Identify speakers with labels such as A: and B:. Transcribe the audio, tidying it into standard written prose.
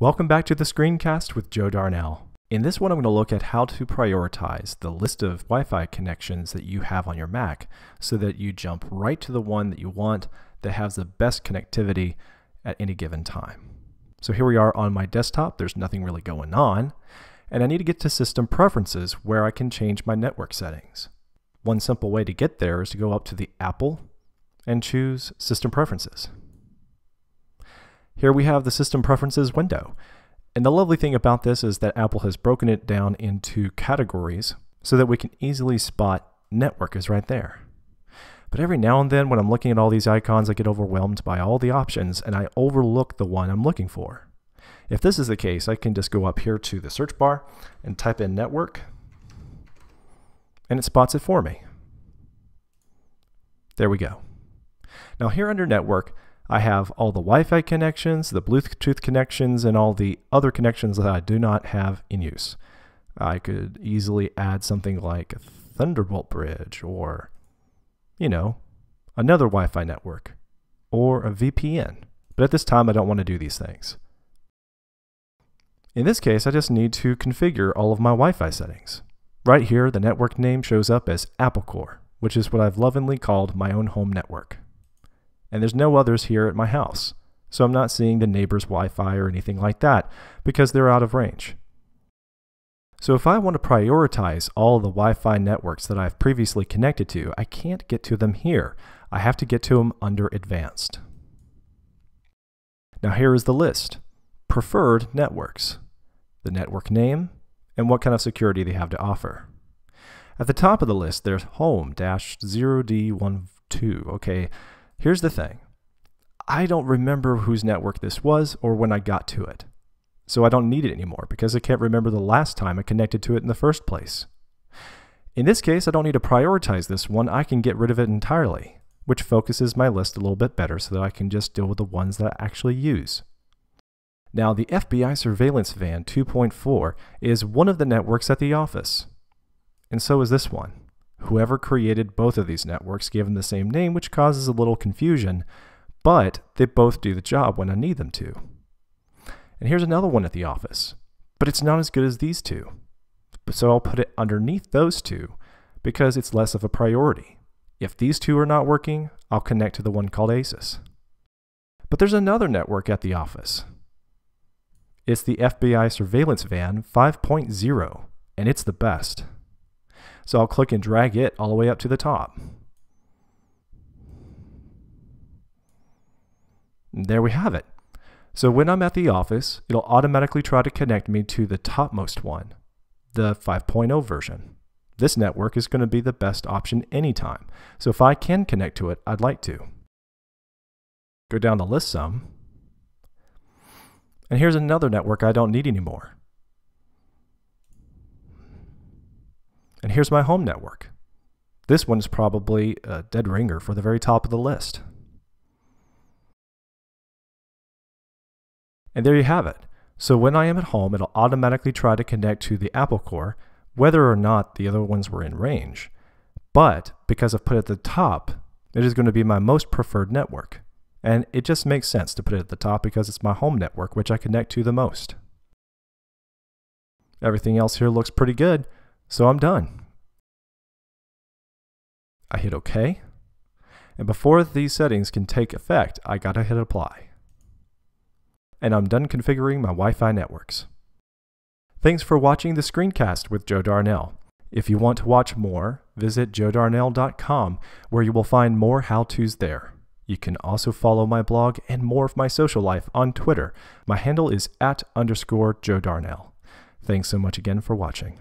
A: Welcome back to the Screencast with Joe Darnell. In this one, I'm going to look at how to prioritize the list of Wi-Fi connections that you have on your Mac so that you jump right to the one that you want that has the best connectivity at any given time. So here we are on my desktop. There's nothing really going on, and I need to get to System Preferences where I can change my network settings. One simple way to get there is to go up to the Apple and choose System Preferences. Here we have the System Preferences window. And the lovely thing about this is that Apple has broken it down into categories so that we can easily spot network is right there. But every now and then when I'm looking at all these icons, I get overwhelmed by all the options and I overlook the one I'm looking for. If this is the case, I can just go up here to the search bar and type in network, and it spots it for me. There we go. Now here under network, I have all the Wi-Fi connections, the Bluetooth connections, and all the other connections that I do not have in use. I could easily add something like a Thunderbolt bridge or, another Wi-Fi network or a VPN. But at this time, I don't want to do these things. In this case, I just need to configure all of my Wi-Fi settings. Right here, the network name shows up as Apple Core, which is what I've lovingly called my own home network. And there's no others here at my house, so I'm not seeing the neighbor's Wi-Fi or anything like that because they're out of range. So if I want to prioritize all the Wi-Fi networks that I've previously connected to, I can't get to them here. I have to get to them under Advanced. Now here is the list. Preferred networks, the network name, and what kind of security they have to offer. At the top of the list, there's Home-0D12. Okay. Here's the thing. I don't remember whose network this was or when I got to it. So I don't need it anymore because I can't remember the last time I connected to it in the first place. In this case, I don't need to prioritize this one. I can get rid of it entirely, which focuses my list a little bit better so that I can just deal with the ones that I actually use. Now, the FBI Surveillance Van 2.4 is one of the networks at the office. And so is this one. Whoever created both of these networks gave them the same name, which causes a little confusion, but they both do the job when I need them to. And here's another one at the office, but it's not as good as these two. So I'll put it underneath those two because it's less of a priority. If these two are not working, I'll connect to the one called ASUS. But there's another network at the office. It's the FBI Surveillance Van 5.0, and it's the best. So I'll click and drag it all the way up to the top. And there we have it. So when I'm at the office, it'll automatically try to connect me to the topmost one, the 5.0 version. This network is going to be the best option anytime. So if I can connect to it, I'd like to. Go down the list some. And here's another network I don't need anymore. And here's my home network. This one's probably a dead ringer for the very top of the list. And there you have it. So when I am at home, it'll automatically try to connect to the Apple Core, whether or not the other ones were in range. But because I've put it at the top, it is going to be my most preferred network. And it just makes sense to put it at the top because it's my home network, which I connect to the most. Everything else here looks pretty good. So I'm done. I hit OK, and before these settings can take effect, I gotta hit apply. And I'm done configuring my Wi-Fi networks. Thanks for watching the Screencast with Joe Darnell. If you want to watch more, visit joedarnell.com where you will find more how-tos there. You can also follow my blog and more of my social life on Twitter. My handle is @_Joe Darnell. Thanks so much again for watching.